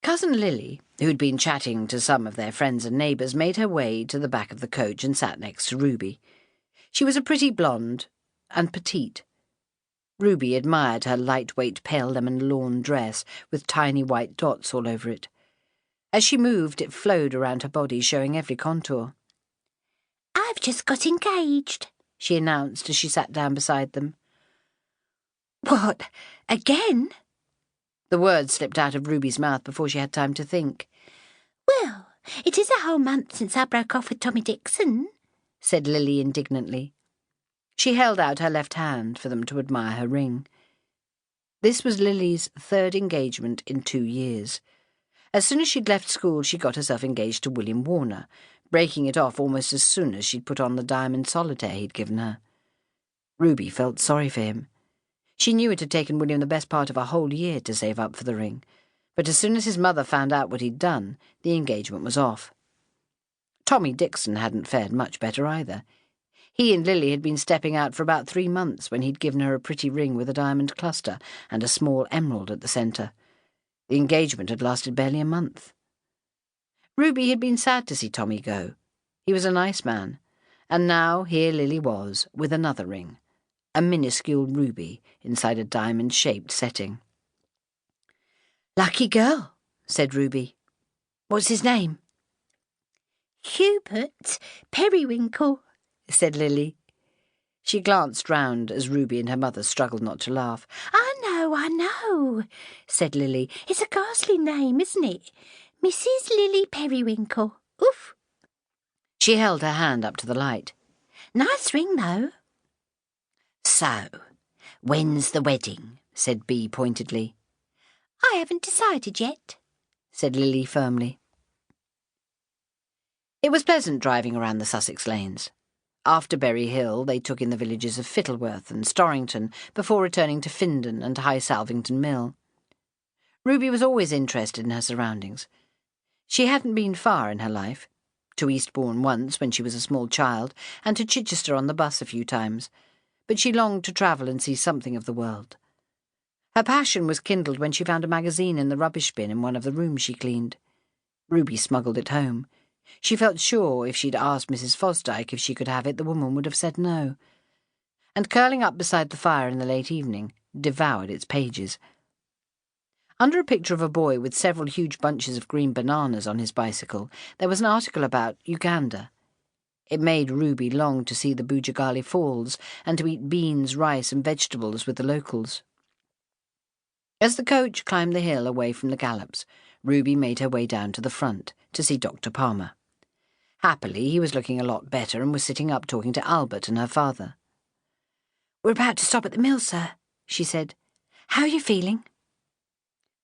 Cousin Lily, who'd been chatting to some of their friends and neighbours, made her way to the back of the coach and sat next to Ruby. She was a pretty blonde and petite. Ruby admired her lightweight pale lemon lawn dress with tiny white dots all over it. As she moved, it flowed around her body, showing every contour. "I've just got engaged," she announced as she sat down beside them. "What, again?" The words slipped out of Ruby's mouth before she had time to think. "Well, it is a whole month since I broke off with Tommy Dixon," said Lily indignantly. She held out her left hand for them to admire her ring. This was Lily's third engagement in 2 years. As soon as she'd left school, she got herself engaged to William Warner, breaking it off almost as soon as she'd put on the diamond solitaire he'd given her. Ruby felt sorry for him. She knew it had taken William the best part of a whole year to save up for the ring, but as soon as his mother found out what he'd done, the engagement was off. Tommy Dixon hadn't fared much better either. He and Lily had been stepping out for about 3 months when he'd given her a pretty ring with a diamond cluster and a small emerald at the centre. The engagement had lasted barely a month. Ruby had been sad to see Tommy go. He was a nice man, and now here Lily was with another ring, a minuscule ruby inside a diamond-shaped setting. "Lucky girl," said Ruby. "What's his name?" "Hubert Periwinkle," said Lily. She glanced round as Ruby and her mother struggled not to laugh. I know," said Lily. "It's a ghastly name, isn't it? Mrs. Lily Periwinkle. Oof." She held her hand up to the light. "Nice ring, though." "So, when's the wedding?" said Bee pointedly. "I haven't decided yet," said Lily firmly. It was pleasant driving around the Sussex lanes. After Berry Hill, they took in the villages of Fittleworth and Storrington before returning to Findon and High Salvington Mill. Ruby was always interested in her surroundings. She hadn't been far in her life, to Eastbourne once when she was a small child, and to Chichester on the bus a few times, but she longed to travel and see something of the world. Her passion was kindled when she found a magazine in the rubbish bin in one of the rooms she cleaned. Ruby smuggled it home. She felt sure if she'd asked Mrs. Fosdyke if she could have it, the woman would have said no. And curling up beside the fire in the late evening, devoured its pages. Under a picture of a boy with several huge bunches of green bananas on his bicycle, there was an article about Uganda. It made Ruby long to see the Bujagali Falls and to eat beans, rice and vegetables with the locals. As the coach climbed the hill away from the gallops, Ruby made her way down to the front to see Dr. Palmer. Happily, he was looking a lot better and was sitting up talking to Albert and her father. "We're about to stop at the mill, sir," she said. "How are you feeling?"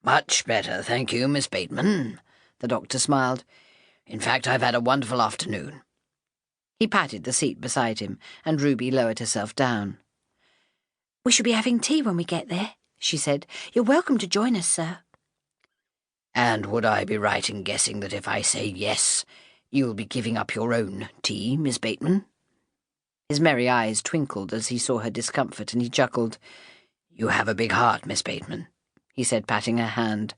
"Much better, thank you, Miss Bateman," the doctor smiled. "In fact, I've had a wonderful afternoon." He patted the seat beside him, and Ruby lowered herself down. "We shall be having tea when we get there," she said. "You're welcome to join us, sir." "And would I be right in guessing that if I say yes, you'll be giving up your own tea, Miss Bateman?" His merry eyes twinkled as he saw her discomfort, and he chuckled. "You have a big heart, Miss Bateman," he said, patting her hand.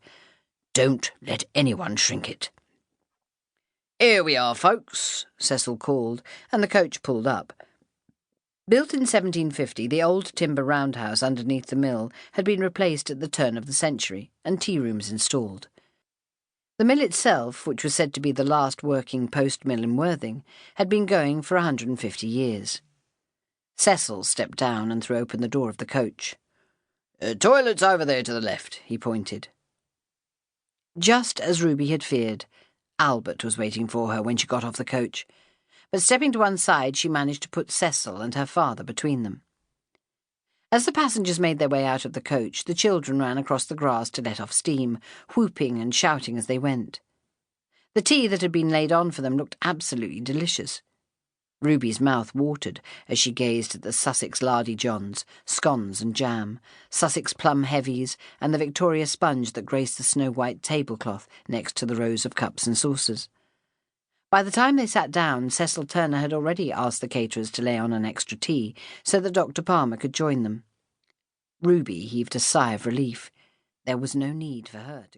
"Don't let anyone shrink it." "Here we are, folks," Cecil called, and the coach pulled up. Built in 1750, the old timber roundhouse underneath the mill had been replaced at the turn of the century, and tea rooms installed. The mill itself, which was said to be the last working post mill in Worthing, had been going for 150 years. Cecil stepped down and threw open the door of the coach. "Toilet's over there to the left," he pointed. Just as Ruby had feared, Albert was waiting for her when she got off the coach, but stepping to one side she managed to put Cecil and her father between them. As the passengers made their way out of the coach, the children ran across the grass to let off steam, whooping and shouting as they went. The tea that had been laid on for them looked absolutely delicious. Ruby's mouth watered as she gazed at the Sussex lardy johns, scones and jam, Sussex plum heavies, and the Victoria sponge that graced the snow-white tablecloth next to the rows of cups and saucers. By the time they sat down, Cecil Turner had already asked the caterers to lay on an extra tea so that Dr. Palmer could join them. Ruby heaved a sigh of relief. There was no need for her to